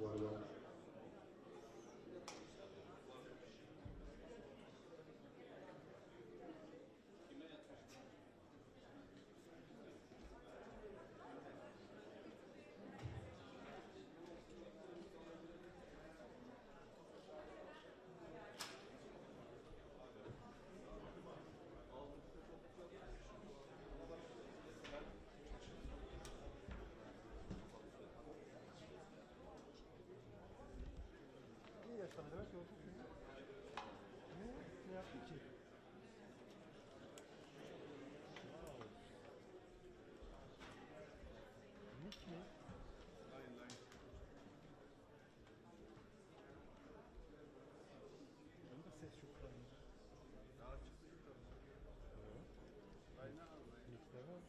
Voilà. Ne yaptı ki? Nick mi? Line. Bunda ses yok lan. Daha çıktı yukarı. Evet. Line al. Nick'te var.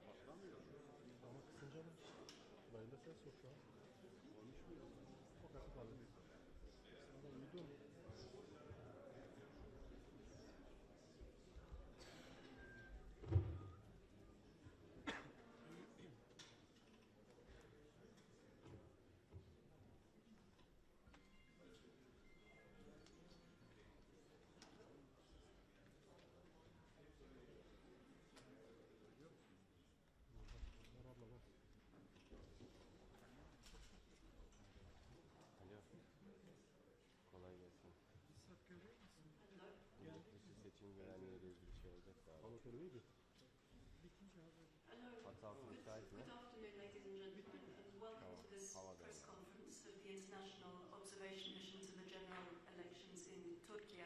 Patlamıyor. Ama kısınca mı? Line'da ses yok şu an. Konuşmuyor. O kadar kaldı. Sana uyudu mu? Alo. Kolay gelsin. Dışı seçim görenleriyle ilgili bir şey olacak galiba. Anlatabiliyor muyum? Hatta müsait mi? Good afternoon, ladies and gentlemen, and welcome to this press conference of the International Observation Mission to the General Elections in Turkey.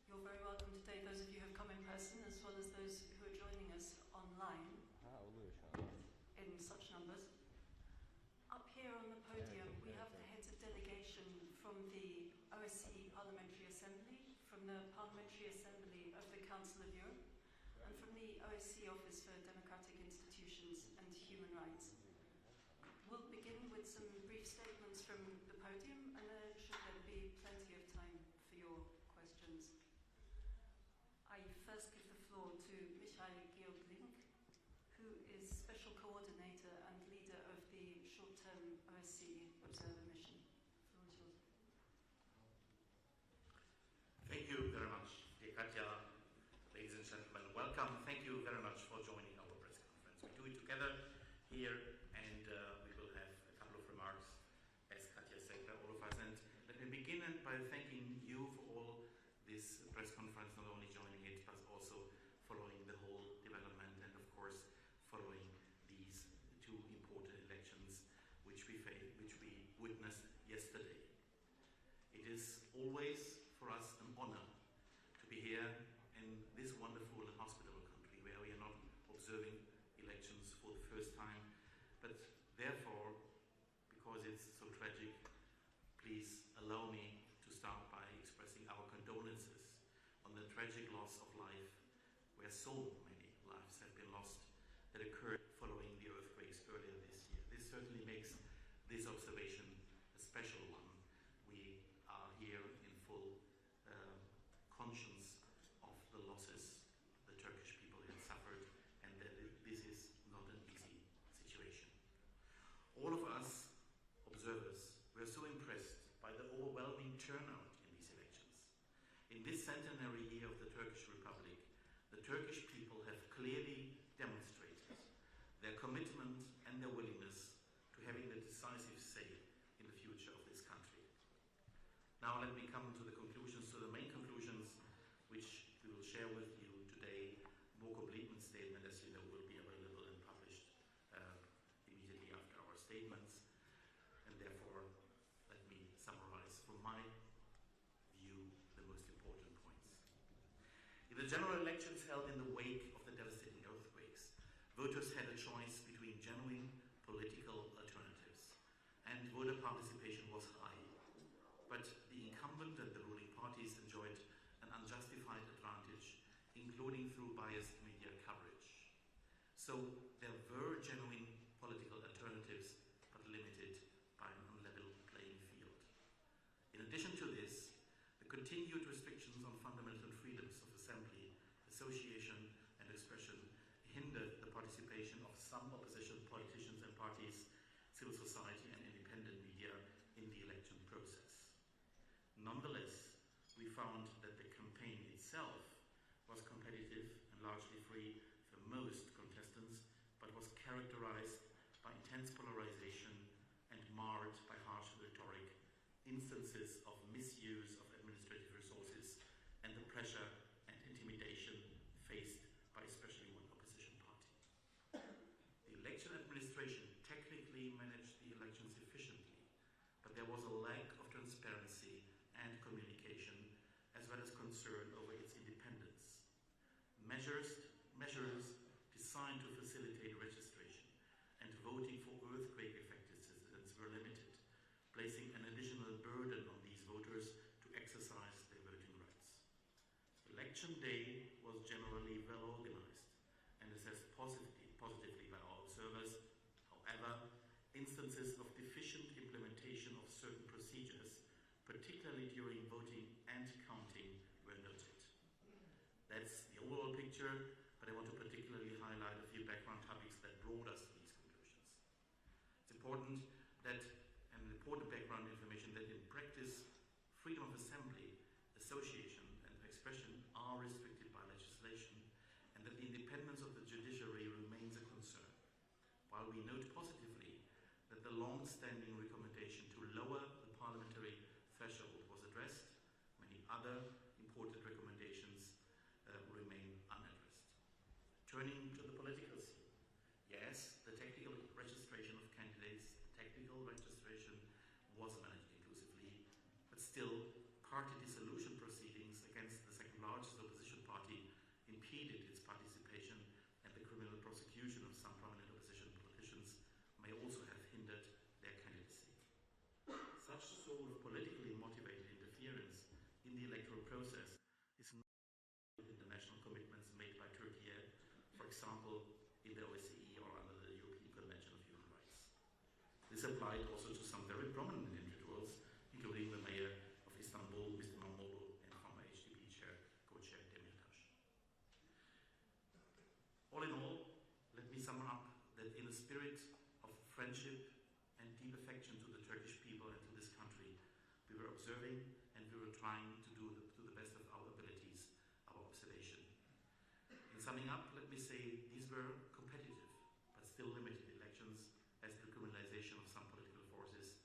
You're very welcome today, those of you who have come in person, as well as those who are joining us online Oluyor şu an. in such numbers. Up here on the podium, we have the heads of delegation from the OSCE Parliamentary Assembly, from the Parliamentary Assembly of the Council of Europe, and from the OSCE Office for Democratic Institutions and Human Rights. We'll begin with some brief statements from the podium, and there should be plenty of time for your questions. I first give the floor to Michael Georg-Link, who is Special Coordinator and Leader of the Short-Term OSCE Observer Mission. The floor is yours. Thank you very much, dear Katja. Ladies and gentlemen, welcome. Thank you very much for joining our press conference. We do it together here, and we will have a couple of remarks, as Katja said, by all of us. And let me begin by thanking you for all this press conference, not only joining it, but also following the whole development, and of course, following these two important elections which we witnessed yesterday. It is always for us an honor to be here in this wonderful and hospitable country where we are not observing elections for the first time, but therefore, because it's so tragic, please allow me to start by expressing our condolences on the tragic loss of life, where so many lives have been lost, that occurred following the earthquakes earlier this year. This certainly makes this observation a special one. We are here in full conscience of the losses the Turkish people have suffered, and that this is not an easy situation. All of us observers were so impressed by the overwhelming turnout in these elections. In this centenary year of the Turkish Republic, the Turkish people have clearly demonstrated their commitment and their willingness to having the decisive say in the future of this country. Now let me come to the conclusions, to the main conclusions which we will share with you today. More complete statement, as you know, will be available and published immediately after our statements. And therefore, let me summarize from my view the most important points. In the general elections held in the wake of the devastating earthquakes, voters had a choice between genuine political alternatives, and voter participation was high. But the incumbent and the ruling parties enjoyed an unjustified advantage, including through biased media coverage. So there were genuine political alternatives, but limited by an unlevel playing field. In addition to this, the continued restrictions on fundamental freedoms of assembly, association and expression hindered the participation of some opposition politicians and parties civil society and independent media in the election process. Nonetheless, we found that the campaign itself was competitive and largely free for most contestants, but was characterized by intense polarization and marred by harsh rhetoric, instances of misuse of administrative resources, and the pressure and intimidation faced by especially one opposition party. The election administration technically managed the elections efficiently, but there was a lack of transparency and communication, as well as concern over its independence. Measures designed to facilitate registration and voting for earthquake-affected citizens were limited, placing an additional burden on these voters to exercise their voting rights. Election day was generally well organized and assessed positively by our observers. However, instances of deficient implementation of certain procedures, particularly during voting and counting, were noted. That's the overall picture, but I want to particularly highlight a few background topics that brought us to these conclusions. It's important that, and important background information, that in practice, freedom of assembly, association, and expression are restricted by legislation, and that the independence of the judiciary remains a concern. While we note positively that the long-standing recommendation to lower the parliamentary threshold was addressed, many other important recommendations remain unaddressed. Turning to the political scene, yes, the technical registration of candidates, technical registration was managed inclusively, but still, party dissolution proceedings against the second largest opposition party impeded its participation, and the criminal prosecution of some prominent opposition politicians may also have hindered their candidacy. Such sort of politically motivated interference in the electoral process is not with international commitments made by Turkey, for example, in the OSCE or under the European Convention of Human Rights. This applied also to some very prominent individuals, including the mayor of Istanbul, Mr. Mamoglu, and former HDP co-chair Demirtas. All in all, let me sum up that in a spirit of friendship and deep affection to the Turkish people and to this country, we were observing and we were trying to do the best of our abilities, our observation. In summing up, let me say these were competitive but still limited elections, as the criminalization of some political forces,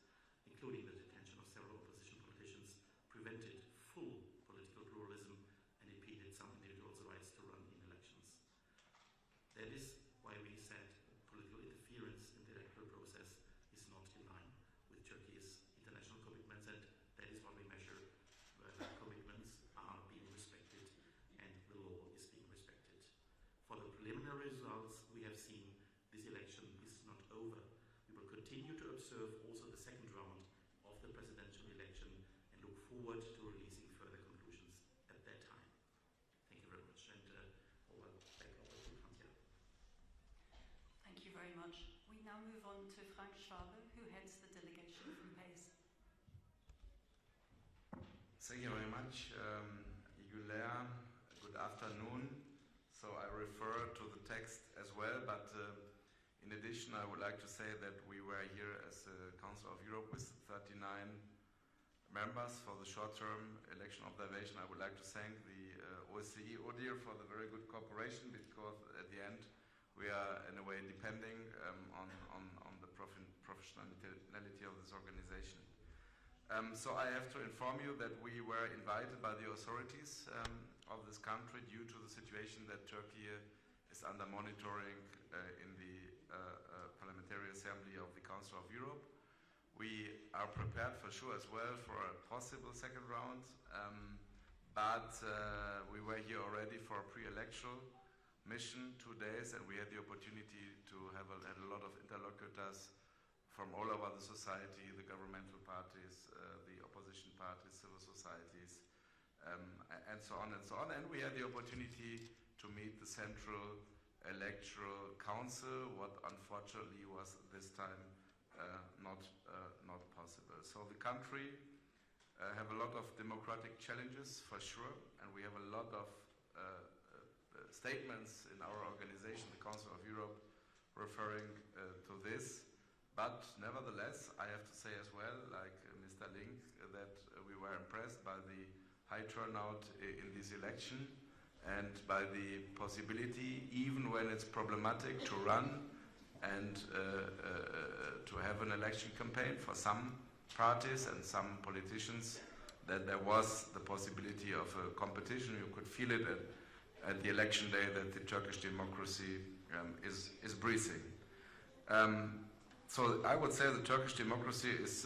including the detention of several opposition politicians, prevented full political pluralism and impeded some individuals' rights to run in elections. That is why we said political interference in the electoral process is not in line with Turkey's international commitments, and that is what we measure, whether commitments are being respected and the law is being respected. For the preliminary results we have seen, this election is not over. We will continue to observe also the second round of the presidential election and look forward to releasing further conclusions at that time. Thank you very much, and back over to Antje. Thank you very much. We now move on to Frank Schwabe, who heads the delegation from PACE. Thank you very much, Igulea. Good afternoon. So I refer to the text as well, but in addition, I would like to say that we were here as the Council of Europe with 39 members for the short-term election observation. I would like to thank the OSCE ODIHR for the very good cooperation, because at the end we are in a way depending on the professionality of this organization. So I have to inform you that we were invited by the authorities of this country due to the situation that Turkey is under monitoring in the Parliamentary Assembly of the Council of Europe. We are prepared for sure as well for a possible second round, but we were here already for a pre-electoral mission 2 days, and we had the opportunity to have had a lot of interlocutors from all over the society, the governmental parties, the opposition parties, civil societies, and so on and so on. And we had the opportunity to meet the Central Electoral Council, what unfortunately was this time not possible. So the country have a lot of democratic challenges for sure, and we have a lot of statements in our organization, the Council of Europe, referring to this. but nevertheless, I have to say as well, like Mr. Link, that we were impressed by the high turnout in this election and by the possibility, even when it's problematic, to run and to have an election campaign for some parties and some politicians, that there was the possibility of a competition. You could feel it at the election day that the Turkish democracy is breathing. So I would say the Turkish democracy is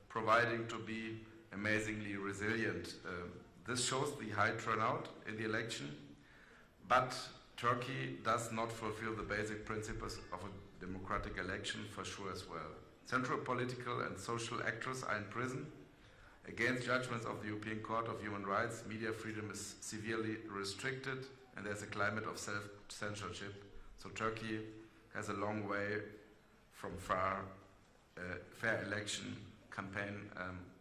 proving to be amazingly resilient. This shows the high turnout in the election, but Turkey does not fulfill the basic principles of a democratic election for sure as well. Central political and social actors are in prison. Against judgments of the European Court of Human Rights, media freedom is severely restricted and there's a climate of self-censorship. So Turkey has a long way from fair election campaign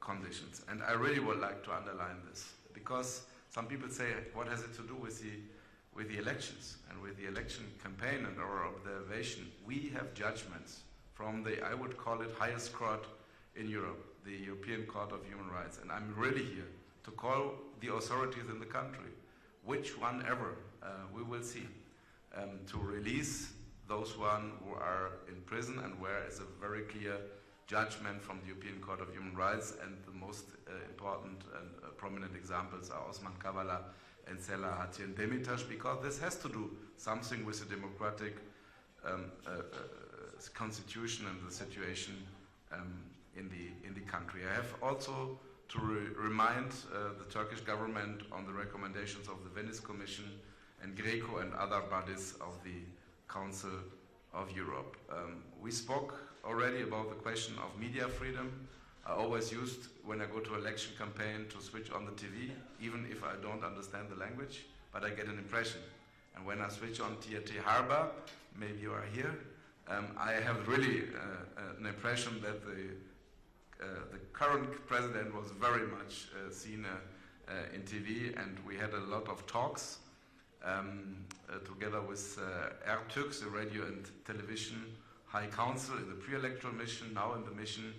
conditions. And I really would like to underline this, because some people say, what has it to do with the elections and with the election campaign and our observation? We have judgments from the, I would call it, highest court in Europe, the European Court of Human Rights. And I'm really here to call the authorities in the country, which one ever we will see, to release those who are in prison, and where is a very clear judgment from the European Court of Human Rights. And the most important and prominent examples are Osman Kavala and Selahattin Demirtas, because this has to do something with the democratic constitution and the situation in the country. I have also to remind the Turkish government on the recommendations of the Venice Commission and Greco and other bodies of the Council of Europe. We spoke already about the question of media freedom. I always used, when I go to election campaign, to switch on the TV, even if I don't understand the language, but I get an impression. And when I switch on TRT Harbor, maybe you are here, I have really an impression that the current president was very much seen in TV, and we had a lot of talks together with Ertürk, the Radio and Television High Council, in the pre-electoral mission, now in the mission,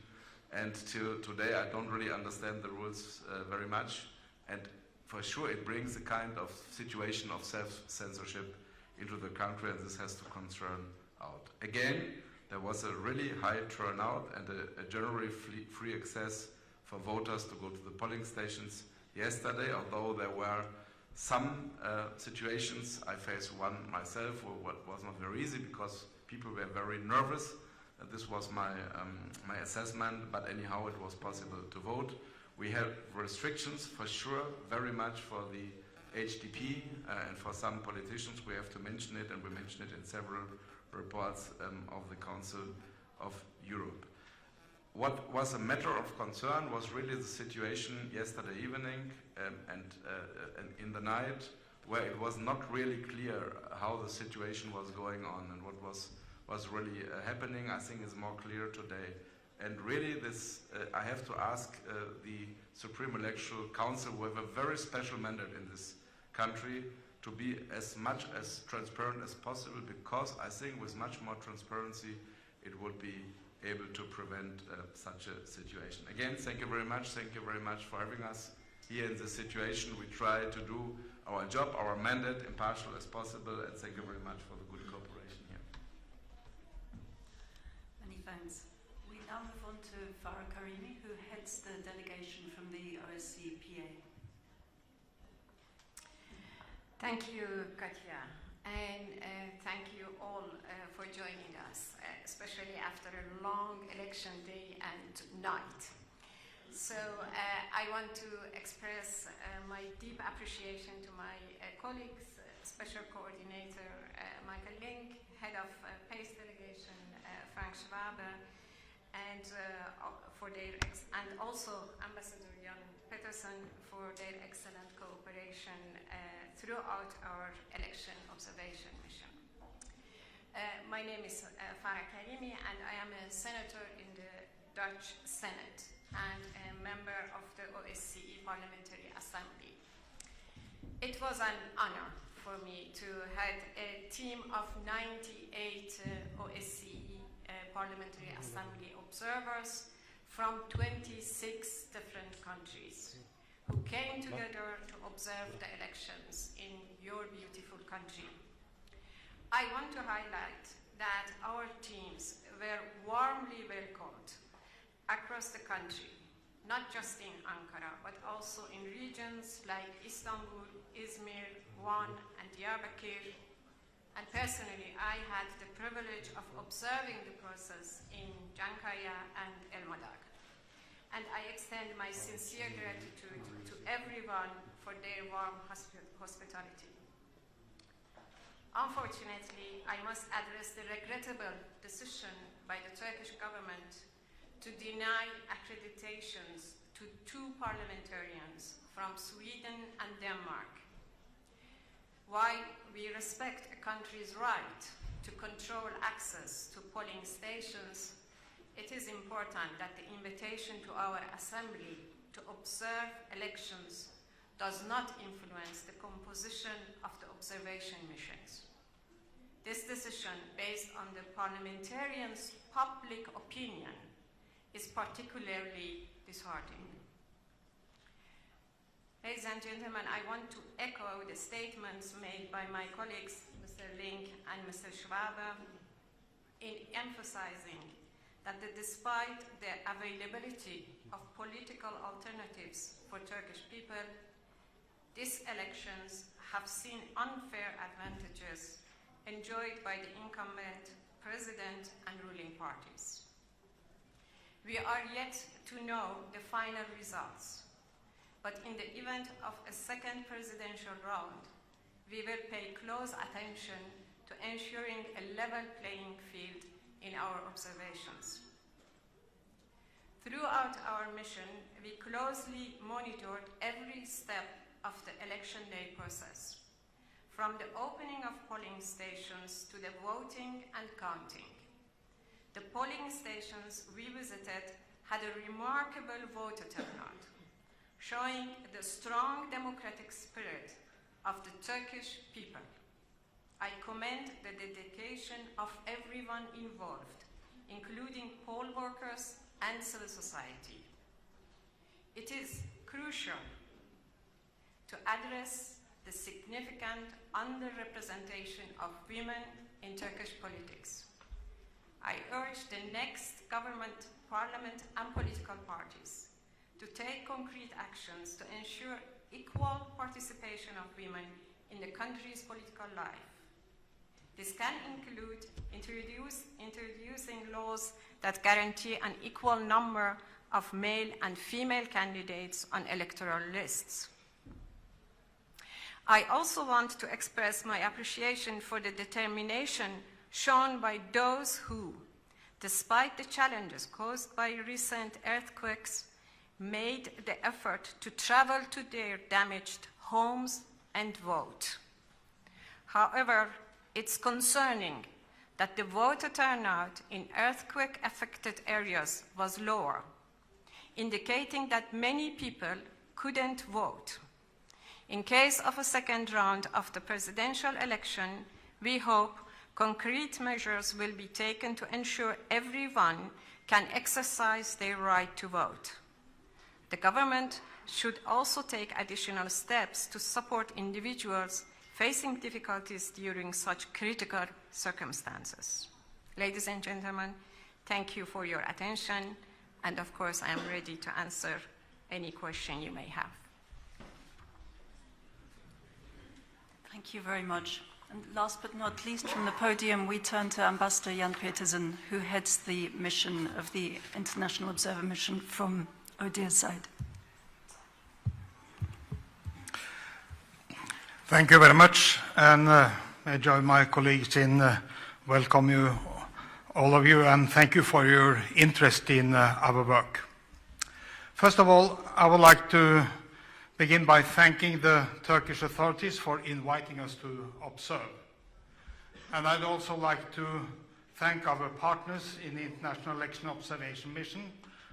and till today I don't really understand the rules very much, and for sure it brings a kind of situation of self-censorship into the country, and this has to concern out. Again, there was a really high turnout and a generally free access for voters to go to the polling stations yesterday, although there were some situations. I faced one myself, what was not very easy because people were very nervous. This was my assessment, but anyhow it was possible to vote. We have restrictions for sure, very much for the HDP and for some politicians. We have to mention it, and we mention it in several reports of the Council of Europe. What was a matter of concern was really the situation yesterday evening and in the night, where it was not really clear how the situation was going on and what was really happening. I think is more clear today. And really this, I have to ask the Supreme Electoral Council, who have a very special mandate in this country, to be as much as transparent as possible, because I think with much more transparency it would be able to prevent such a situation. Again, thank you very much. Thank you very much for having us here in this situation. We try to do our job, our mandate, impartial as possible, and thank you very much for the good cooperation here. Many thanks. We now move on to Farah Karimi, who heads the delegation from the OSCE PA. Thank you, Katya, and thank you all for joining us, especially after a long election day and night. So I want to express my deep appreciation to my colleagues, Special Coordinator Michael Link, Head of PACE Delegation Frank Schwabe, and and also Ambassador Jan Peterson for their excellent cooperation throughout our election observation mission. My name is Farah Karimi, and I am a senator in the Dutch Senate and a member of the OSCE Parliamentary Assembly. It was an honor for me to head a team of 98 OSCE Parliamentary Assembly observers from 26 different countries who came together to observe the elections in your beautiful country. I want to highlight that our teams were warmly welcomed across the country, not just in Ankara, but also in regions like Istanbul, Izmir, Van, and Diyarbakir. And personally, I had the privilege of observing the process in Cankaya and Elmadag. And I extend my sincere gratitude to everyone for their warm hospitality. Unfortunately, I must address the regrettable decision by the Turkish government to deny accreditations to 2 parliamentarians from Sweden and Denmark. While we respect a country's right to control access to polling stations, it is important that the invitation to our assembly to observe elections does not influence the composition of the observation missions. This decision, based on the parliamentarians' public opinion, is particularly disheartening. Ladies and gentlemen, I want to echo the statements made by my colleagues, Mr. Link and Mr. Schwabe, in emphasizing that despite the availability of political alternatives for Turkish people, these elections have seen unfair advantages enjoyed by the incumbent president and ruling parties. We are yet to know the final results, but in the event of a second presidential round, we will pay close attention to ensuring a level playing field in our observations. Throughout our mission, we closely monitored every step of the election day process, from the opening of polling stations to the voting and counting. The polling stations we visited had a remarkable voter turnout, showing the strong democratic spirit of the Turkish people. I commend the dedication of everyone involved, including poll workers and civil society. It is crucial to address the significant underrepresentation of women in Turkish politics. I urge the next government, parliament, and political parties to take concrete actions to ensure equal participation of women in the country's political life. This can include introducing laws that guarantee an equal number of male and female candidates on electoral lists. I also want to express my appreciation for the determination shown by those who, despite the challenges caused by recent earthquakes, made the effort to travel to their damaged homes and vote. However, it's concerning that the voter turnout in earthquake-affected areas was lower, indicating that many people couldn't vote. In case of a second round of the presidential election, we hope concrete measures will be taken to ensure everyone can exercise their right to vote. The government should also take additional steps to support individuals facing difficulties during such critical circumstances. Ladies and gentlemen, thank you for your attention, and of course I am ready to answer any question you may have. Thank you very much. And last but not least, from the podium, we turn to Ambassador Jan Petersen, who heads the mission of the International Observer Mission from ODIHR's side. Thank you very much, and I join my colleagues in welcome you, all of you, and thank you for your interest in our work. First of all, I would like to begin by thanking the Turkish authorities for inviting us to observe. And I'd also like to thank our partners in the International Election Observation Mission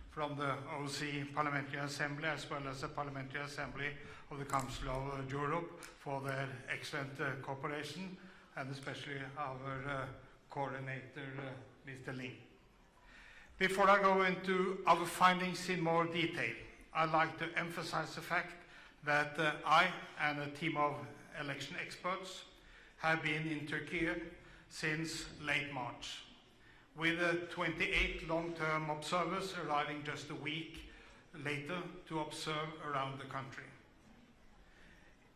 from the OSCE Parliamentary Assembly as well as the Parliamentary Assembly of the Council of Europe for their excellent cooperation, and especially our coordinator, Mr. Ling. Before I go into our findings in more detail, I'd like to emphasize the fact that I and a team of election experts have been in Turkey since late March, with 28 long-term observers arriving just a week later to observe around the country.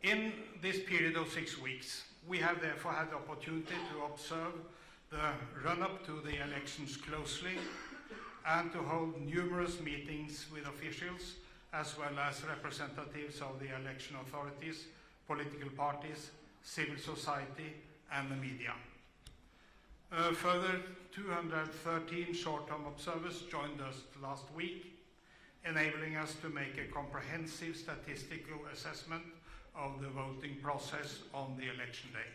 In this period of 6 weeks, we have therefore had the opportunity to observe the run-up to the elections closely and to hold numerous meetings with officials as well as representatives of the election authorities, political parties, civil society and the media. Further, 213 short-term observers joined us last week, enabling us to make a comprehensive statistical assessment of the voting process on the election day.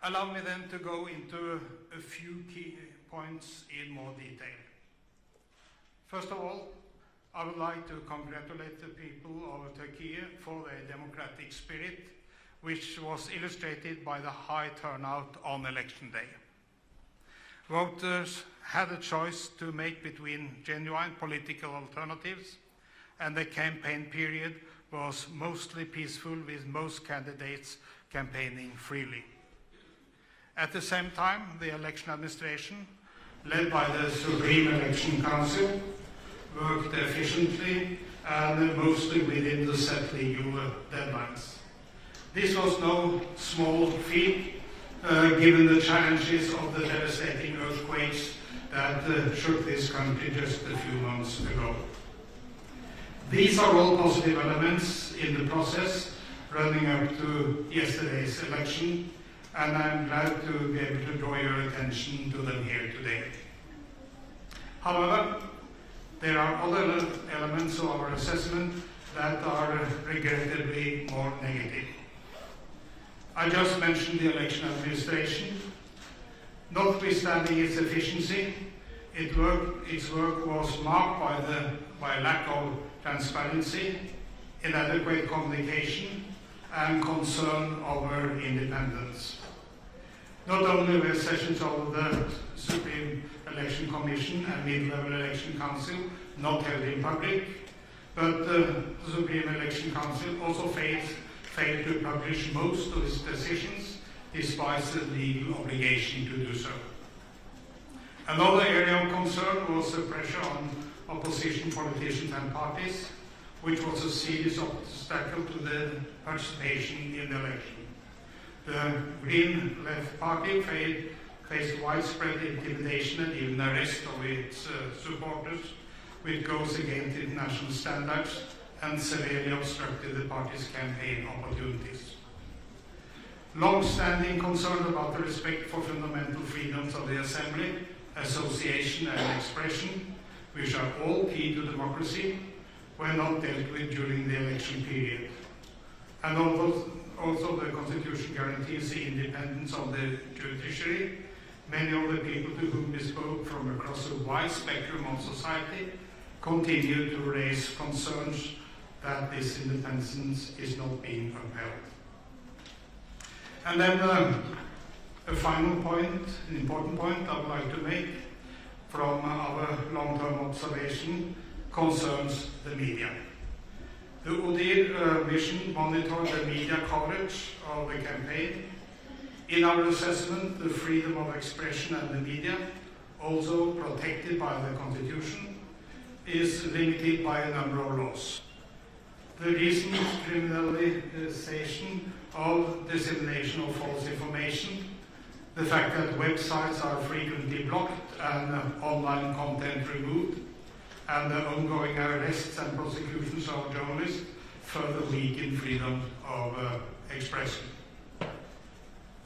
Allow me then to go into a few key points in more detail. First of all, I would like to congratulate the people of Turkey for their democratic spirit, which was illustrated by the high turnout on election day. Voters had a choice to make between genuine political alternatives, and the campaign period was mostly peaceful, with most candidates campaigning freely. At the same time, the election administration, led by the Supreme Election Council, worked efficiently and mostly within the set legal deadlines. This was no small feat, given the challenges of the devastating earthquakes that shook this country just a few months ago. These are all positive elements in the process running up to yesterday's election, and I'm glad to be able to draw your attention to them here today. However, there are other elements of our assessment that are regrettably more negative. I just mentioned the election administration. Notwithstanding its efficiency, its work was marked by lack of transparency, inadequate communication, and concern over independence. Not only were sessions of the Supreme Election Commission and Mid-Level Election Council not held in public, but the Supreme Election Council also failed to publish most of its decisions, despite the legal obligation to do so. Another area of concern was the pressure on opposition politicians and parties, which was a serious obstacle to the participation in the election. The Green Left Party faced widespread intimidation and even arrest of its supporters, which goes against international standards and severely obstructed the party's campaign opportunities. Long-standing concern about the respect for fundamental freedoms of the assembly, association and expression, which are all key to democracy, were not dealt with during the election period. And also the Constitution guarantees the independence of the judiciary. Many of the people to whom we spoke from across a wide spectrum of society continue to raise concerns that this independence is not being upheld. And then a final point, an important point I would like to make from our long-term observation concerns the media. The ODIHR mission monitored the media coverage of the campaign. In our assessment, the freedom of expression and the media, also protected by the Constitution, is limited by a number of laws. The recent criminalization of dissemination of false information, the fact that websites are frequently blocked and online content removed, and the ongoing arrests and prosecutions of journalists further weaken freedom of expression.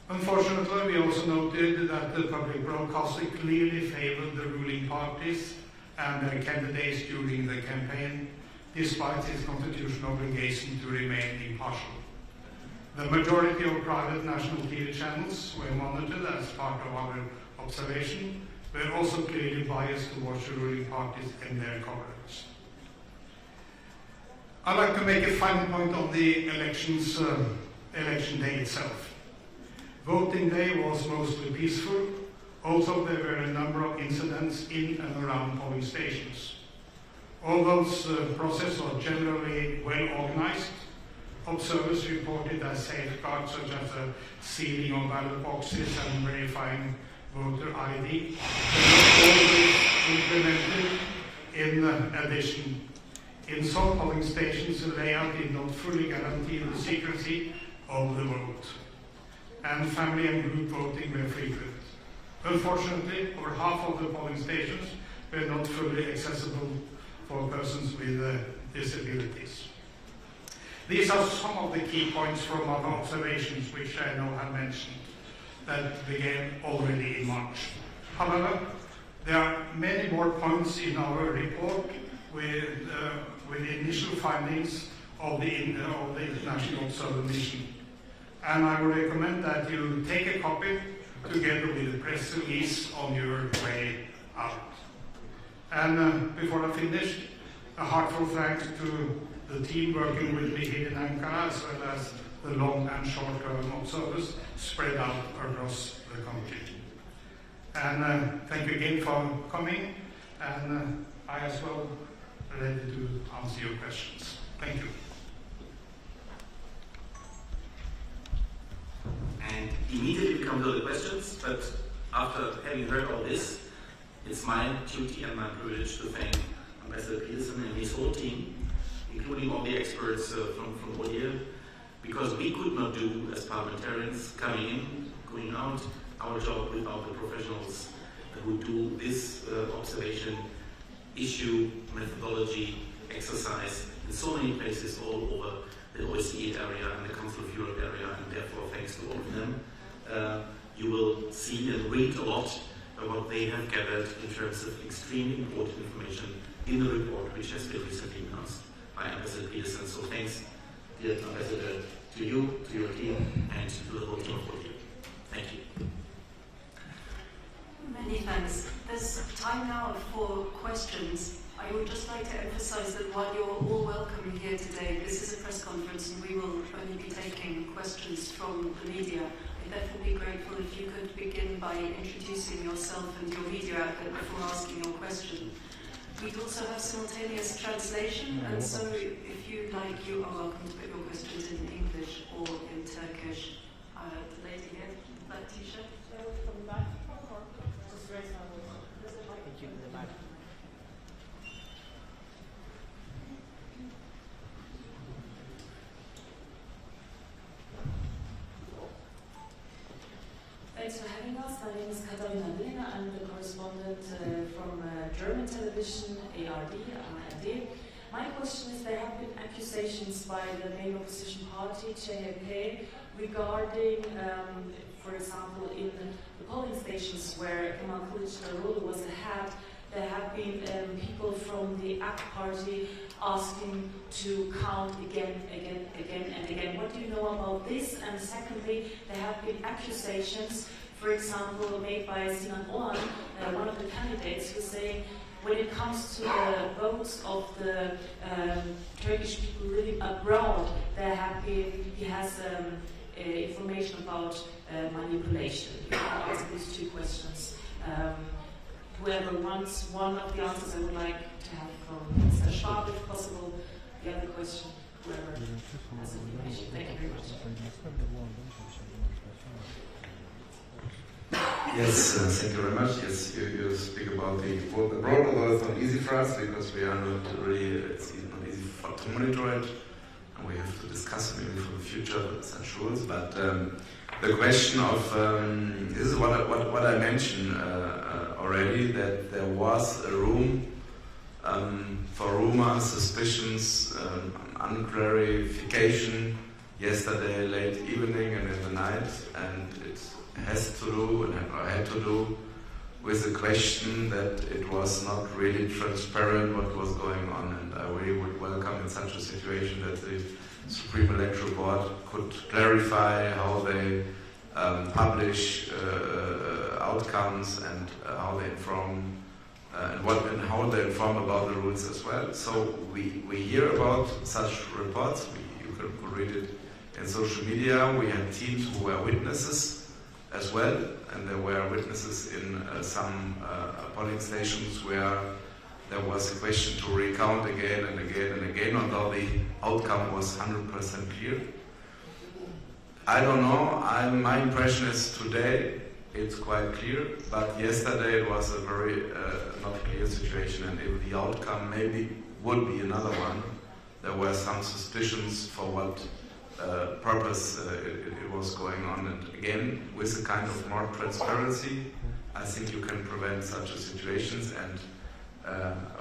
Unfortunately, we also noted that the public broadcasting clearly favored the ruling parties and their candidates during the campaign, despite its constitutional obligation to remain impartial. The majority of private national TV channels were monitored as part of our observation, were also clearly biased towards the ruling parties in their coverage. I'd like to make a final point on the election day itself. Voting day was mostly peaceful, Also, there were a number of incidents in and around polling stations. All those processes were generally well organized. Observers reported that safeguards such as the sealing of ballot boxes and verifying voter ID were not always implemented. In addition, in some polling stations, the layout did not fully guarantee the secrecy of the vote, and family and group voting were frequent. Unfortunately, over half of the polling stations were not fully accessible for persons with disabilities. These are some of the key points from our observations, which I now have mentioned, that began already in March. However, there are many more points in our report with the initial findings of the International Observer Mission. And I would recommend that you take a copy together with the press release on your way out. And before I finish, a heartfelt thanks to the team working with me here in Ankara, as well as the long and short-term observers spread out across the country. And thank you again for coming, and I as well ready to answer your questions. Thank you. And immediately we come to the questions, but after having heard all this, it's my duty and my privilege to thank Ambassador Peterson and his whole team, including all the experts from ODIHR, because we could not do, as parliamentarians, coming in, going out, our job without the professionals who do this observation, issue, methodology, exercise in so many places all over the OSCE area and the Council of Europe area, and therefore thanks to all of them. You will see and read a lot about what they have gathered in terms of extremely important information in the report, which has been recently announced by Ambassador Peterson. So thanks, dear Ambassador, to you, to your team, and to the whole team of ODIHR. Thank you. Many thanks. There's time now for questions. I would just like to emphasize that while you're all welcome here today, this is a press conference and we will only be taking questions from the media. I'd therefore be grateful if you could begin by introducing yourself and your media outlet before asking your question. We also have simultaneous translation, and so if you like, you are welcome to put your questions in English or in Turkish. The lady here, that t-shirt. Thanks for having us. My name is Katharina Lehner. I'm the correspondent from German television, ARD. My question is, there have been accusations by the main opposition party, CHP, regarding, for example, in the polling stations where Kemal Kılıçdaroğlu was ahead, there have been people from the AK party asking to count again. What do you know about this? And secondly, there have been accusations, for example, made by Sinan Oğan, one of the candidates, who's saying when it comes to the votes of the Turkish people living abroad, he has information about manipulation. You can answer these two questions. Whoever wants one of the answers, I would like to have from Mr. Schwab, if possible. The other question, whoever has information. Thank you very much. Yes, thank you very much. Yes, you speak about the vote abroad, although it's not easy for us because we are not really, it's not easy to monitor it, and we have to discuss maybe for the future such rules. But the question of this is what I mentioned already, that there was a room for rumors, suspicions, unverification yesterday late evening and in the night, and it has to do and had to do with the question that it was not really transparent what was going on, and I really would welcome in such a situation that the Supreme Electoral Board could clarify how they publish outcomes and how they inform and how they inform about the rules as well. So we hear about such reports. You could read it in social media. We had teams who were witnesses as well, and there were witnesses in some polling stations where there was a question to recount again and again and again, although the outcome was 100% clear. I don't know, my impression is today it's quite clear, but yesterday it was a very not clear situation, and if the outcome maybe would be another one, there were some suspicions for what purpose it was going on. And again, with a kind of more transparency, I think you can prevent such situations. And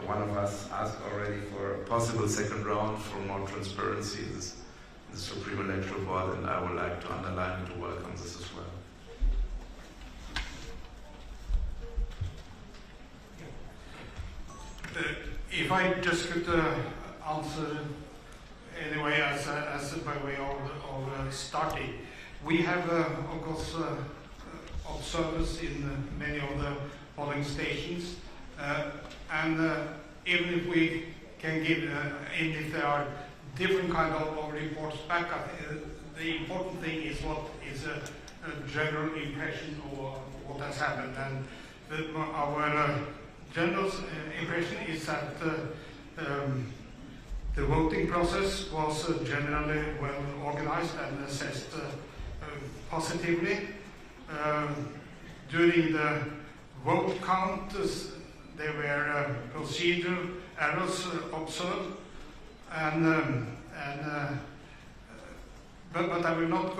one of us asked already for a possible second round for more transparency in the Supreme Electoral Board, and I would like to underline and to welcome this as well. If I just could answer anyway as by way of starting. We have, of course, observers in many of the polling stations, and even if we can give, even if there are different kind of reports back, the important thing is what is a general impression of what has happened. And our general impression is that the voting process was generally well organized and assessed positively. During the vote count, there were procedural errors observed, but I will not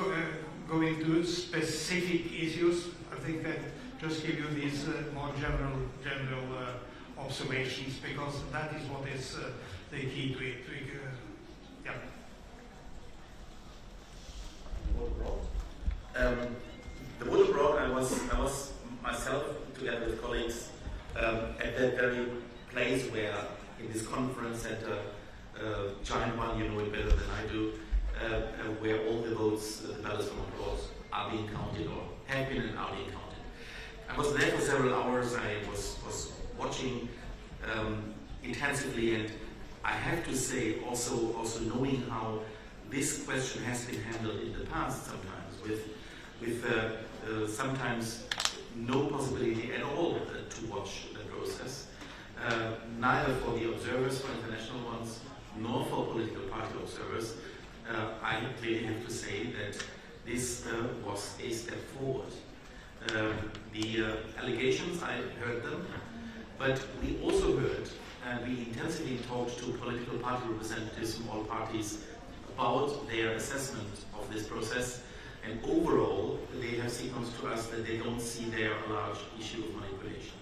go into specific issues. I think that just give you these more general observations, because that is what is the key to it. Yeah. The vote abroad, I was myself together with colleagues at that very place where, in this conference center, giant one, you know it better than I do, where all the votes, the ballots from abroad, are being counted or have been and are being counted. I was there for several hours. I was watching intensively, and I have to say, also knowing how this question has been handled in the past, sometimes with sometimes no possibility at all to watch the process, neither for the observers, for international ones, nor for political party observers. I clearly have to say that this was a step forward. The allegations, I heard them, but we also heard, and we intensively talked to political party representatives from all parties about their assessment of this process, and overall they have signaled to us that they don't see there a large issue of manipulation.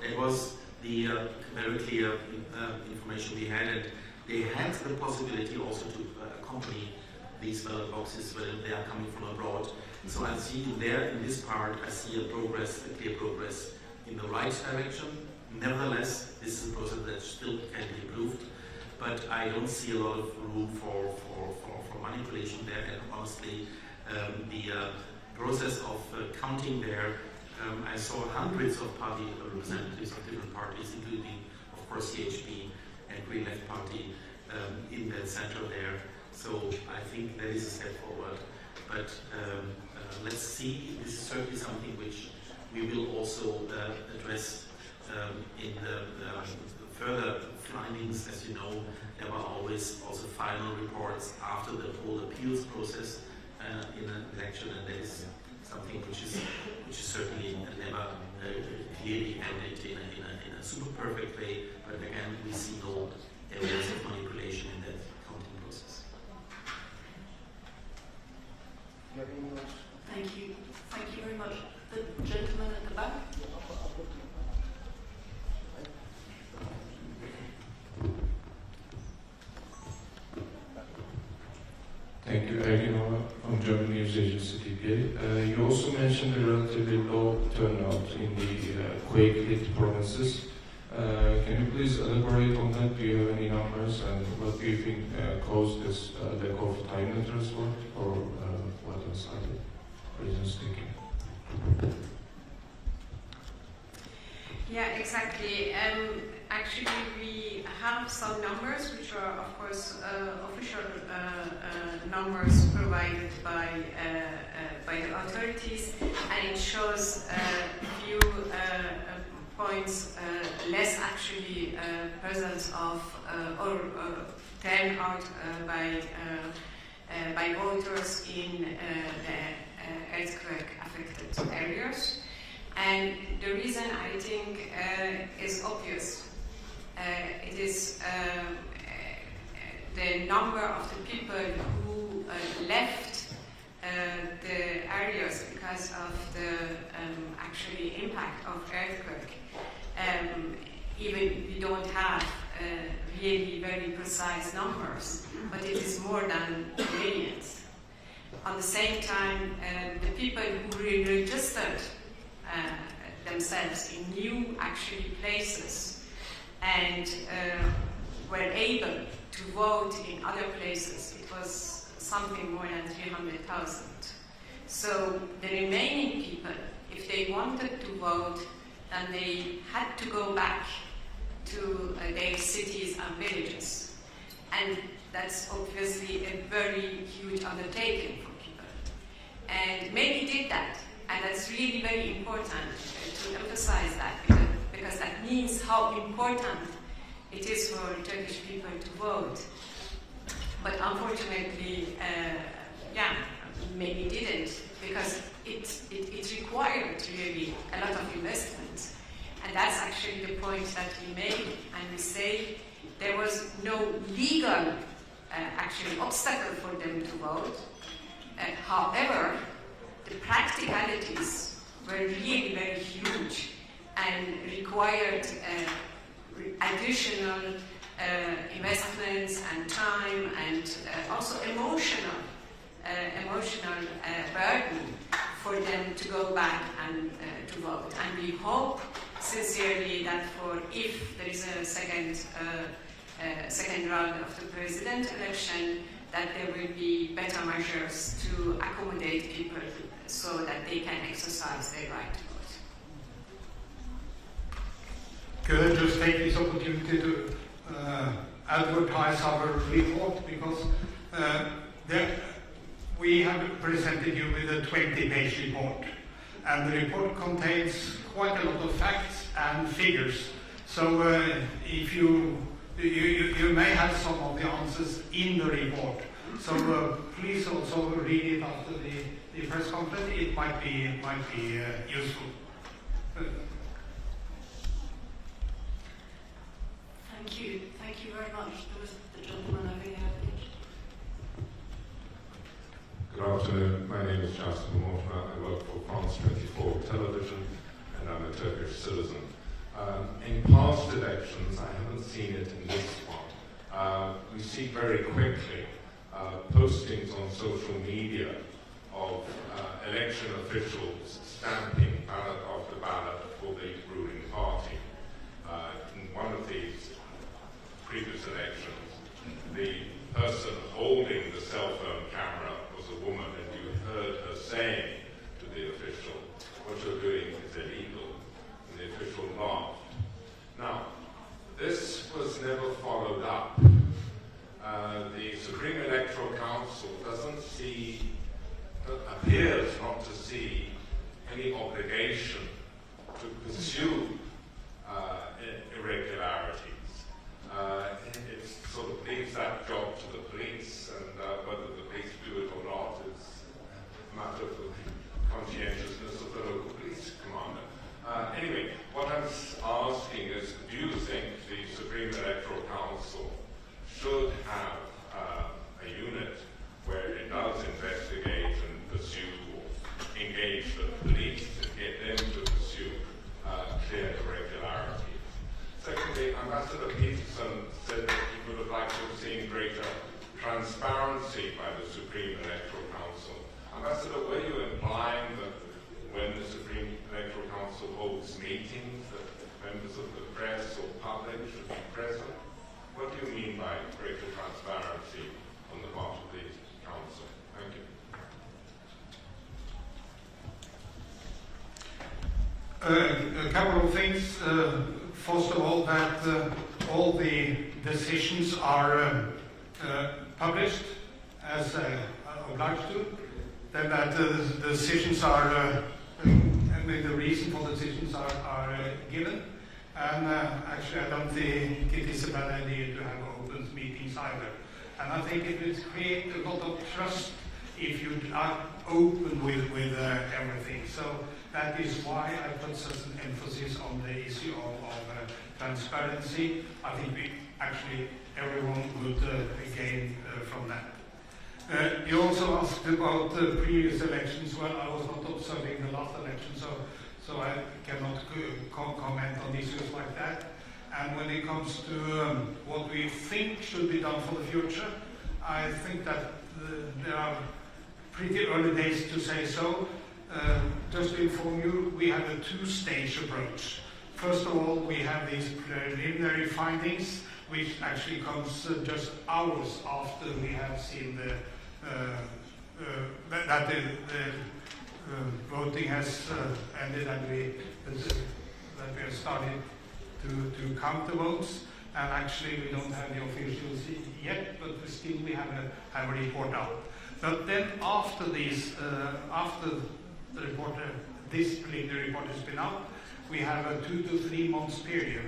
That was the very clear information we had, and they had the possibility also to accompany these ballot boxes when they are coming from abroad. So I see there in this part, I see a clear progress in the right direction. Nevertheless, this is a process that still can be improved, but I don't see a lot of room for manipulation there. And honestly, the process of counting there, I saw hundreds of party representatives of different parties, including, of course, CHP and Green Left Party in that center there. So I think that is a step forward. But let's see. This is certainly something which we will also address in the further findings. As you know, there were always also final reports after the whole appeals process in an election, and that is something which is certainly never clearly ended in a super perfect way. But again, we see no areas of manipulation in that counting process. Thank you. Thank you very much. The gentleman at the back. Thank you, Ergin from German news agency DPA. You also mentioned the relatively low turnout in the quake-hit provinces. Can you please elaborate on that? Do you have any numbers, and what do you think caused this lack of time letters work, or what else are the reasons thinking? Yeah, exactly. Actually, we have some numbers, which are, of course, official numbers provided by the authorities, and it shows a few points less actually presence of or turnout by voters in the earthquake-affected areas. And the reason, I think, is obvious. It is the number of the people who left the areas because of the actually impact of earthquake. Even we don't have really very precise numbers, but it is more than millions. At the same time, the people who re-registered themselves in new actually places and were able to vote in other places, it was something more than 300,000. So the remaining people, if they wanted to vote, then they had to go back to their cities and villages. And that's obviously a very huge undertaking for people. And many did that. And that's really very important to emphasize that, because that means how important it is for Turkish people to vote. But unfortunately, many didn't, because it required really a lot of investment. And that's actually the point that we make, and we say there was no legal actually obstacle for them to vote. However, the practicalities were really very huge and required additional investments and time and also emotional burden for them to go back and to vote. And we hope sincerely that if there is a second round of the president election, that there will be better measures to accommodate people so that they can exercise their right to vote. Could I just take this opportunity to advertise our report, because we have presented you with a 20-page report, and the report contains quite a lot of facts and figures. So if you may have some of the answers in the report. So please also read it after the press conference. It might be useful. Thank you very much. There was the gentleman over here. Good afternoon. My name is Jasper Mortimer. I work for France 24 Television, and I'm a Turkish citizen. In past elections, I haven't seen it in this one. We see very quickly postings on social media of election officials stamping ballot after ballot for the ruling party. In one of these previous elections, the person holding the cell phone camera was a woman, and you heard her saying to the official, "What you're doing is illegal," and the official laughed. Now, this was never followed up. The Supreme Electoral Council appears not to see any obligation to pursue irregularities. It sort of leaves that job to the police, and whether the police do it or not is a matter of the conscientiousness of the local police commander. Anyway, what I'm asking is, do you think the Supreme Electoral Council should have a unit where it does investigate and pursue or engage the police to get them to pursue clear irregularities? Secondly, Ambassador Peterson said that he would have liked to have seen greater transparency by the Supreme Electoral Council. Ambassador, were you implying that when the Supreme Electoral Council holds meetings, that members of the press or public should be present? What do you mean by greater transparency on the part of the Council? Thank you. A couple of things. First of all, that all the decisions are published as obliged to. Then that the decisions are, the reason for the decisions are given. And actually, I don't think it is a bad idea to have open meetings either. And I think it will create a lot of trust if you are open with everything. So that is why I put such an emphasis on the issue of transparency. I think everyone would gain from that. You also asked about the previous elections. Well, I was not observing the last election, so I cannot comment on issues like that. And when it comes to what we think should be done for the future, I think that there are pretty early days to say so. Just to inform you, we have a two-stage approach. First of all, we have these preliminary findings, which actually comes just hours after we have seen that the voting has ended and that we have started to count the votes. And actually, we don't have the officials yet, but still we have a report out. But then after after the report, this preliminary report has been out, we have a 2 to 3 months period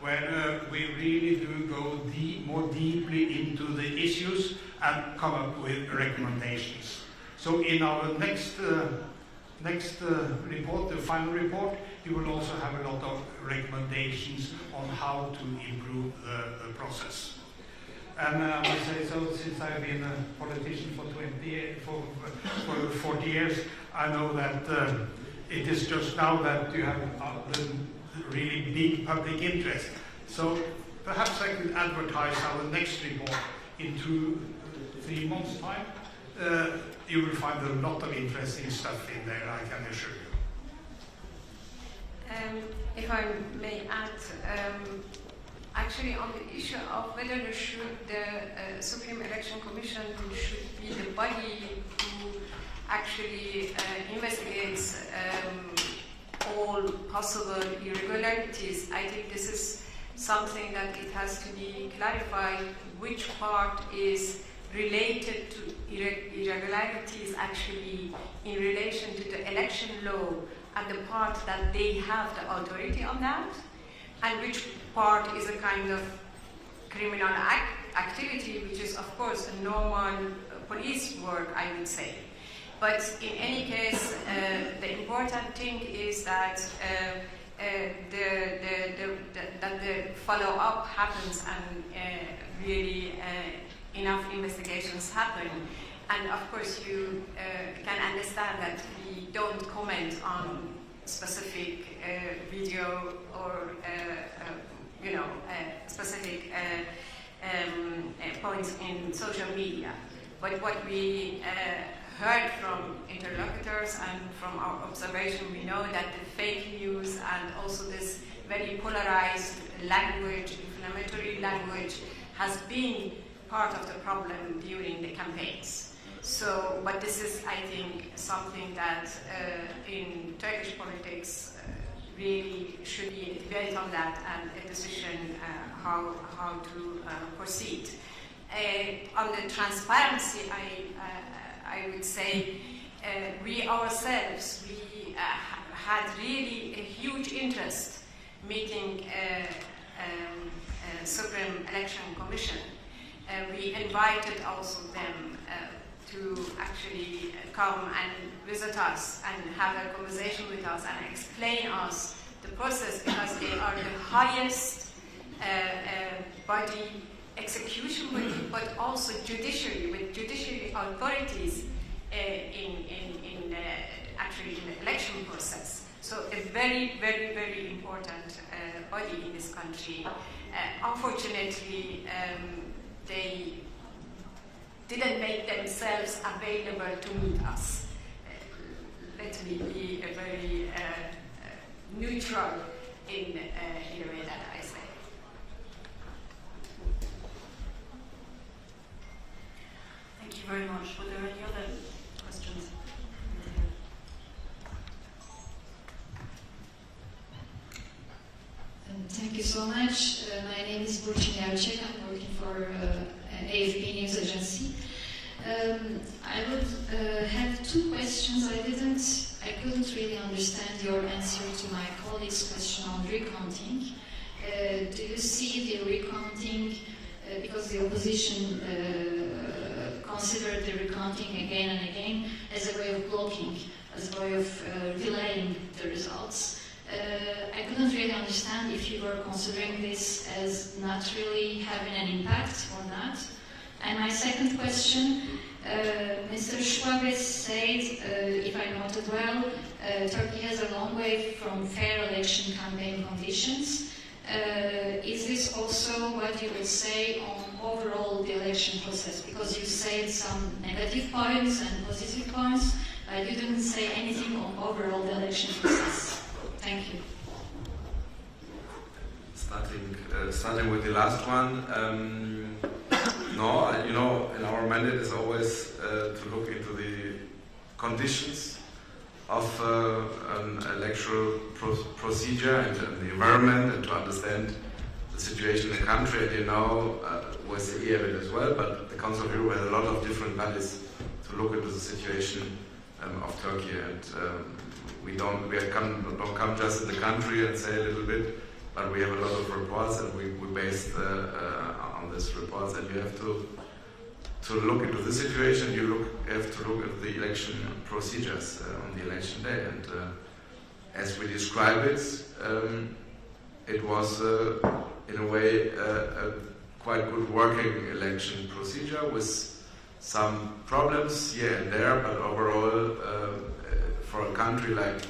where we really do go more deeply into the issues and come up with recommendations. So in our next report, the final report, you will also have a lot of recommendations on how to improve the process. And I must say so, since I've been a politician for 40 years, I know that it is just now that you have the really big public interest. So perhaps I could advertise our next report in 2-3 months' time. You will find a lot of interesting stuff in there, I can assure you. If I may add, actually on the issue of whether the Supreme Election Commission should be the body who actually investigates all possible irregularities, I think this is something that it has to be clarified which part is related to irregularities actually in relation to the election law and the part that they have the authority on that, and which part is a kind of criminal activity, which is of course a normal police work, I would say. But in any case, the important thing is that the follow-up happens and really enough investigations happen. And of course, you can understand that we don't comment on specific video or specific points in social media. But what we heard from interlocutors and from our observation, we know that the fake news and also this very polarized language, inflammatory language, has been part of the problem during the campaigns. So, but this is, I think, something that in Turkish politics really should be a debate on that and a decision how to proceed. On the transparency, I would say we ourselves, we had really a huge interest meeting Supreme Election Commission. We invited also them to actually come and visit us and have a conversation with us and explain us the process, because they are the highest body, execution body, but also judiciary, with judiciary authorities actually in the election process. So a very, very, very important body in this country. Unfortunately, they didn't make themselves available to meet us. Let me be a very neutral in the way that I say. Thank you very much. Were there any other questions? you so much. My name is Burçin Yavcek. I'm working for AFP News Agency. I would have two questions. I couldn't really understand your answer to my colleague's question on recounting. Do you see the recounting, because the opposition considered the recounting again and again as a way of blocking, as a way of delaying the results? I couldn't really understand if you were considering this as not really having an impact or not. And my second question, Mr. Schwabe said, if I noted well, Turkey has a long way from fair election campaign conditions. Is this also what you would say on overall the election process? Because you said some negative points and positive points, but you didn't say anything on overall the election process. Thank you. Starting with the last one, no, you know, in our mandate is always to look into the conditions of an electoral procedure and the environment, and to understand the situation in the country. And you know, OSCE have it as well, but the Council of Europe has a lot of different bodies to look into the situation of Turkey. And we don't come just in the country and say a little bit, but we have a lot of reports, and we based on these reports. And you have to look into the situation. You have to look at the election procedures on the election day. And as we describe it, it was in a way a quite good working election procedure with some problems here and there, but overall, for a country like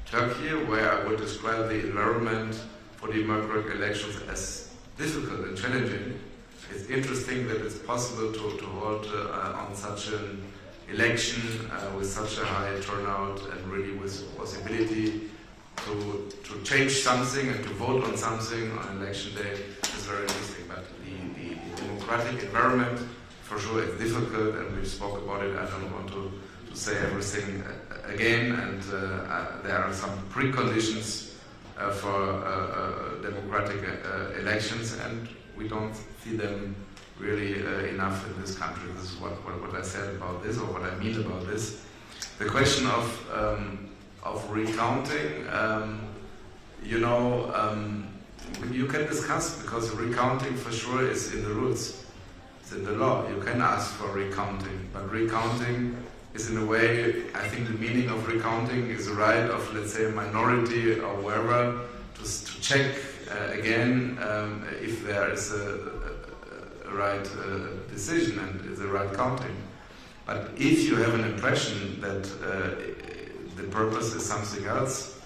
Turkey, where I would describe the environment for democratic elections as difficult and challenging, it's interesting that it's possible to hold on such an election with such a high turnout, and really with possibility to change something and to vote on something on election day is very interesting. But the democratic environment, for sure, is difficult, and we spoke about it. I don't want to say everything again, and there are some preconditions for democratic elections, and we don't see them really enough in this country. This is what I said about this, or what I mean about this. The question of recounting, you know, you can discuss, because recounting for sure is in the rules. It's in the law. You can ask for recounting, but recounting is in a way, I think the meaning of recounting is the right of, let's say, a minority or wherever to check again if there is a right decision and is a right counting. But if you have an impression that the purpose is something else,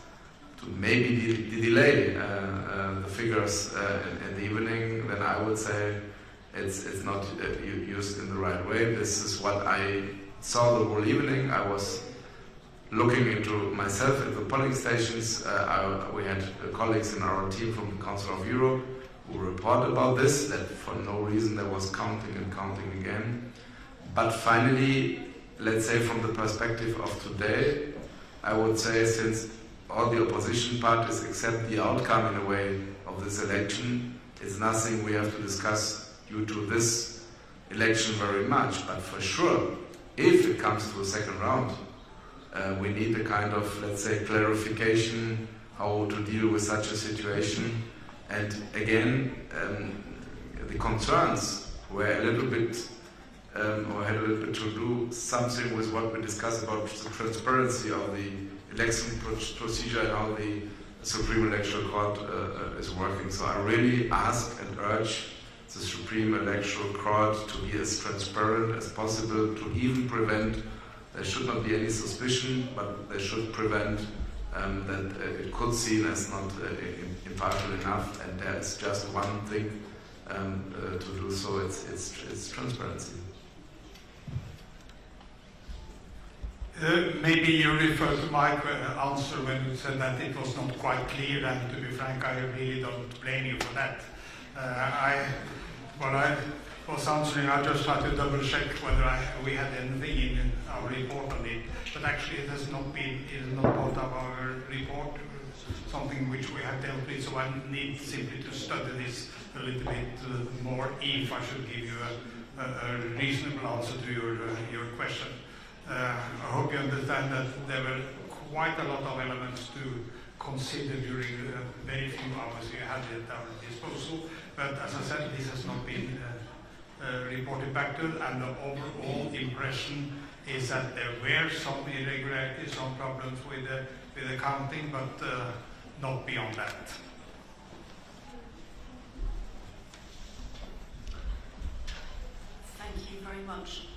to maybe delay the figures in the evening, then I would say it's not used in the right way. This is what I saw the whole evening. I was looking into myself at the polling stations. We had colleagues in our team from the Council of Europe who report about this, that for no reason there was counting and counting again. But finally, let's say from the perspective of today, I would say, since all the opposition parties accept the outcome in a way of this election, it's nothing we have to discuss due to this election very much. But for sure, if it comes to a second round, we need a kind of, let's say, clarification how to deal with such a situation. And again, the concerns were a little bit, or had a little bit to do something with what we discussed about the transparency of the election procedure and how the Supreme Electoral Court is working. So I really ask and urge the Supreme Electoral Court to be as transparent as possible, to even prevent, there should not be any suspicion, but they should prevent that it could seem as not impartial enough, and there is just one thing to do so, it's transparency. Maybe you refer to my answer when you said that it was not quite clear, and to be frank, I really don't blame you for that. When I was answering, I just had to double check whether we had anything in our report on it, but actually it has not been, it is not part of our report. something which we have dealt with, so I need simply to study this a little bit more if I should give you a reasonable answer to your question. I hope you understand that there were quite a lot of elements to consider during the very few hours we had at our disposal. But as I said, this has not been reported back to us, and the overall impression is that there were some irregularities, some problems with the counting, but not beyond that. Thank you very much.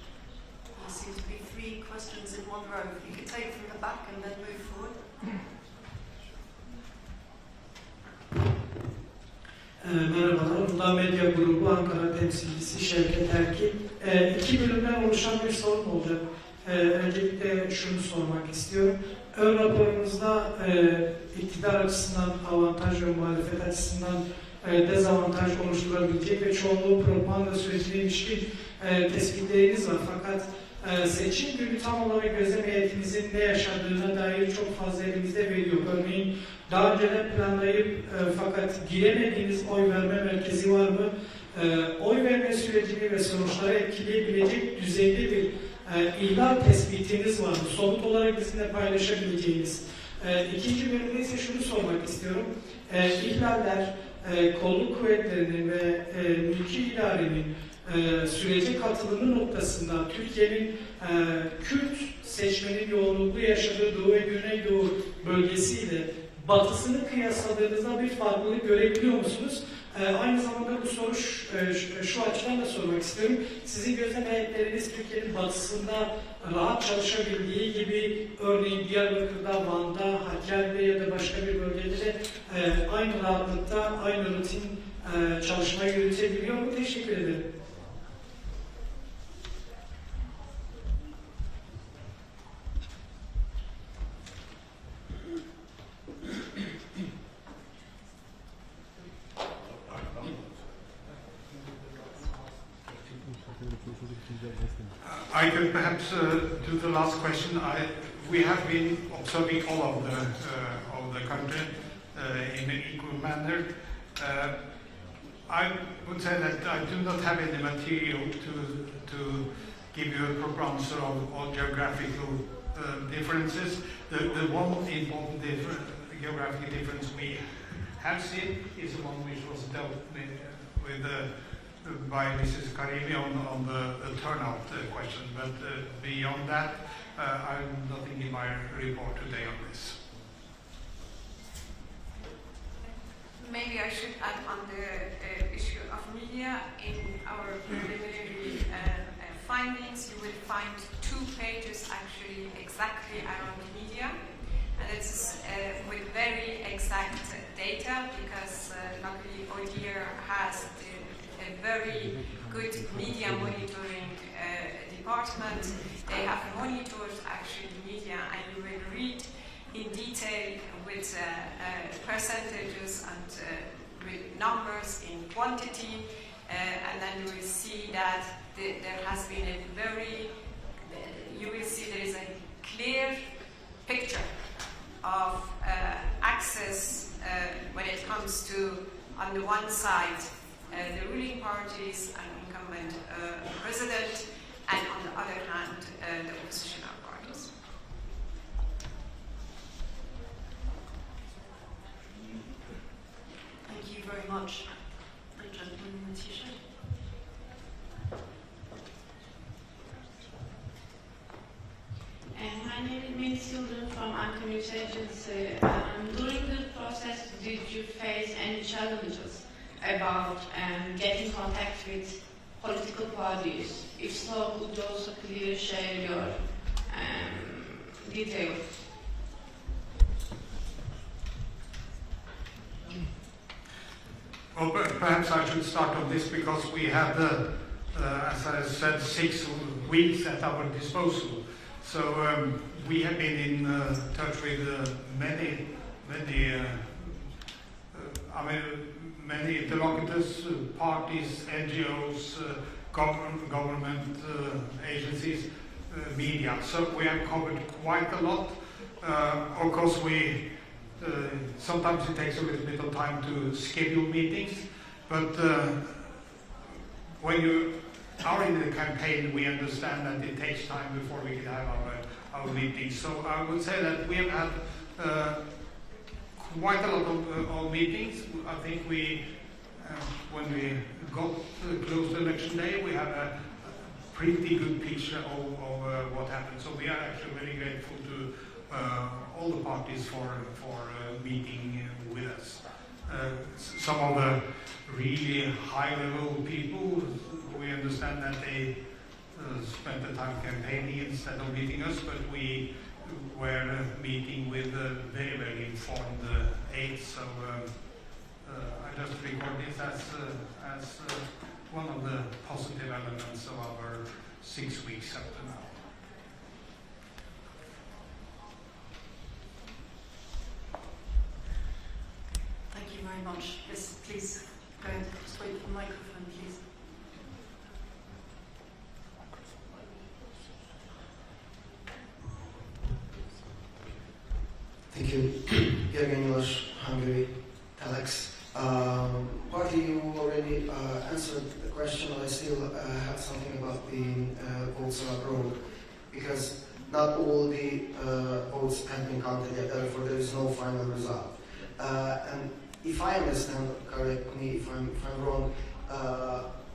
There seem to be 3 questions in one row. If you could take from the back and then move forward. Merhabalar, Uludağ Medya Grubu Ankara temsilcisi Şevket Erkin. 2 bölümden oluşan bir sorun olacak. Öncelikle şunu sormak istiyorum. Ön raporunuzda iktidar açısından avantaj ve muhalefet açısından dezavantaj oluşturabilecek ve çoğunluğu propaganda sürecine ilişkin tespitleriniz var. Fakat seçim günü tam olarak gözlem heyetimizin ne yaşadığına dair çok fazla elimizde veri yok. Örneğin daha önceden planlayıp fakat giremediğiniz oy verme merkezi var mı? Oy verme sürecini ve sonuçları etkileyebilecek düzeyde bir ihlal tespitiniz var mı? Somut olarak bizimle paylaşabileceğiniz. İkinci bölümde ise şunu sormak istiyorum. İhlaller, kolluk kuvvetlerinin ve mülki idarenin sürece katılımı noktasında Türkiye'nin Kürt seçmenin yoğunluklu yaşadığı Doğu ve Güneydoğu bölgesiyle batısını kıyasladığınızda bir farklılık görebiliyor musunuz? Aynı zamanda bu soru şu açıdan da sormak istiyorum. Sizin gözlem heyetleriniz Türkiye'nin batısında rahat çalışabildiği gibi örneğin Diyarbakır'da, Van'da, Hakkari'de ya da başka bir bölgede de aynı rahatlıkta, aynı rutin çalışma yürütebiliyor mu? Teşekkür ederim. I could perhaps do the last question. We have been observing all of the country in an equal manner. I would say that I do not have any material to give you a proper answer on geographical differences. The one important geographical difference we have seen is the one which was dealt with by Mrs. Karimi on the turnout question, but beyond that, I have nothing in my report today on this. Maybe I should add on the issue of media. In our preliminary findings, you will find 2 pages actually exactly around media, and it's with very exact data because luckily ODIHR has a very good media monitoring department. They have monitored actually media, and you will read in detail with percentages and with numbers in quantity, and then you will see that there has been a you will see there is a clear picture of access when it comes to, on the one side, the ruling parties and incumbent president, and on the other hand, the oppositional parties. Thank you very much. The gentleman in the t-shirt. My name is Minnie from Ankara News Agency. During the process, did you face any challenges about getting contact with political parties? If so, could you also clearly share your details? Well, perhaps I should start on this because we had, as I said, 6 weeks at our disposal. So we have been in touch with many interlocutors, parties, NGOs, government agencies, media. So we have covered quite a lot. Of course, we Sometimes it takes a little bit of time to schedule meetings, but when you are in the campaign, we understand that it takes time before we can have our meetings. So I would say that we have had quite a lot of meetings. I think we, when we got close to election day, we have a pretty good picture of what happened. So we are actually very grateful to all the parties for meeting with us. Some of the really high-level people, we understand that they spent the time campaigning instead of meeting us, but we were meeting with very, very informed aides. So I just record this as one of the positive elements of our 6 weeks up to now. Thank you very much. Yes, please go ahead. Just wait for the microphone, please. Thank you. Jürgen English, Hungary, Telex. Partly you already answered the question, but I still have something about the votes abroad, because not all the votes have been counted yet, therefore there is no final result. And if I understand, correct me if I'm wrong,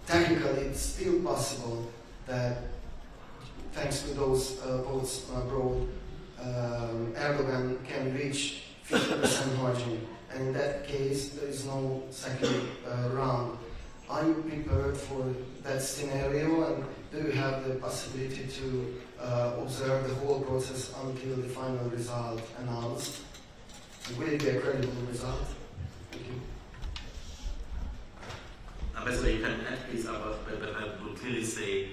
technically it's still possible that thanks to those votes abroad, Erdogan can reach 50% margin, and in that case there is no second round. Are you prepared for that scenario, and do you have the possibility to observe the whole process until the final result announced? Will it be a credible result? Thank you. Ambassador, you can add please, but I will clearly say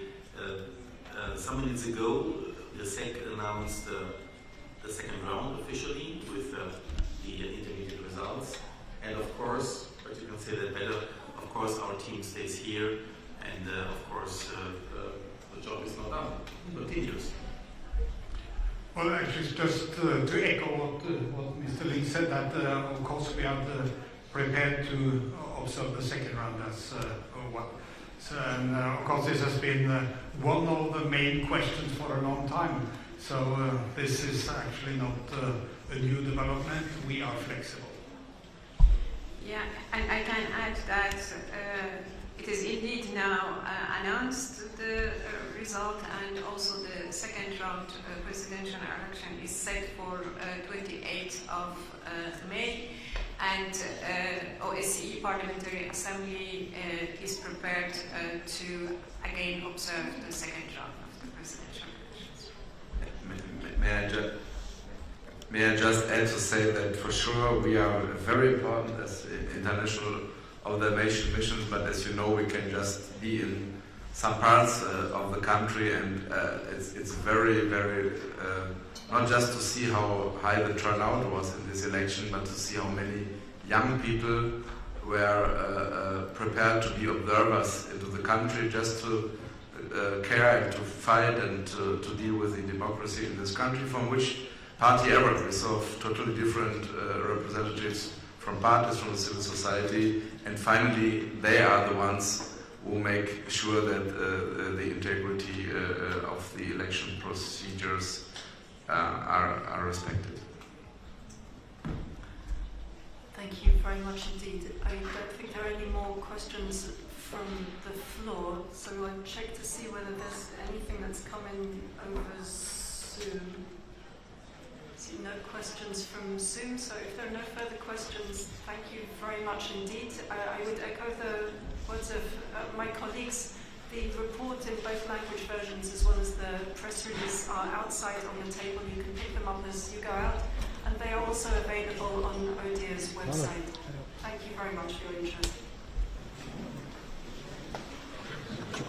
some minutes ago the SEC announced the second round officially with the intermediate results, and of course, but you can say that better, of course our team stays here, and of course the job is not done, it continues. Well, actually, just to echo what Mr. Lee said, that of course we are prepared to observe the second round as well. So, and of course this has been one of the main questions for a long time. So this is actually not a new development. We are flexible. Yeah, and I can add that it is indeed now announced the result, and also the second round presidential election is set for 28th of May, and OSCE Parliamentary Assembly is prepared to again observe the second round of the presidential elections. May I just add to say that for sure we are very important as international observation missions, but as you know, we can just be in some parts of the country, and it's very, very, not just to see how high the turnout was in this election, but to see how many young people were prepared to be observers into the country, just to care and to fight and to deal with the democracy in this country, from which party ever. We saw totally different representatives from parties, from the civil society, and finally they are the ones who make sure that the integrity of the election procedures are respected. Thank you very much indeed. I don't think there are any more questions from the floor, so I'll check to see whether there's anything that's coming over Zoom. See no questions from Zoom, so if there are no further questions, thank you very much indeed. I would echo the words of my colleagues. The report in both language versions as well as the press release are outside on the table. You can pick them up as you go out, and they are also available on ODIHR's website. Thank you very much for your interest. Çok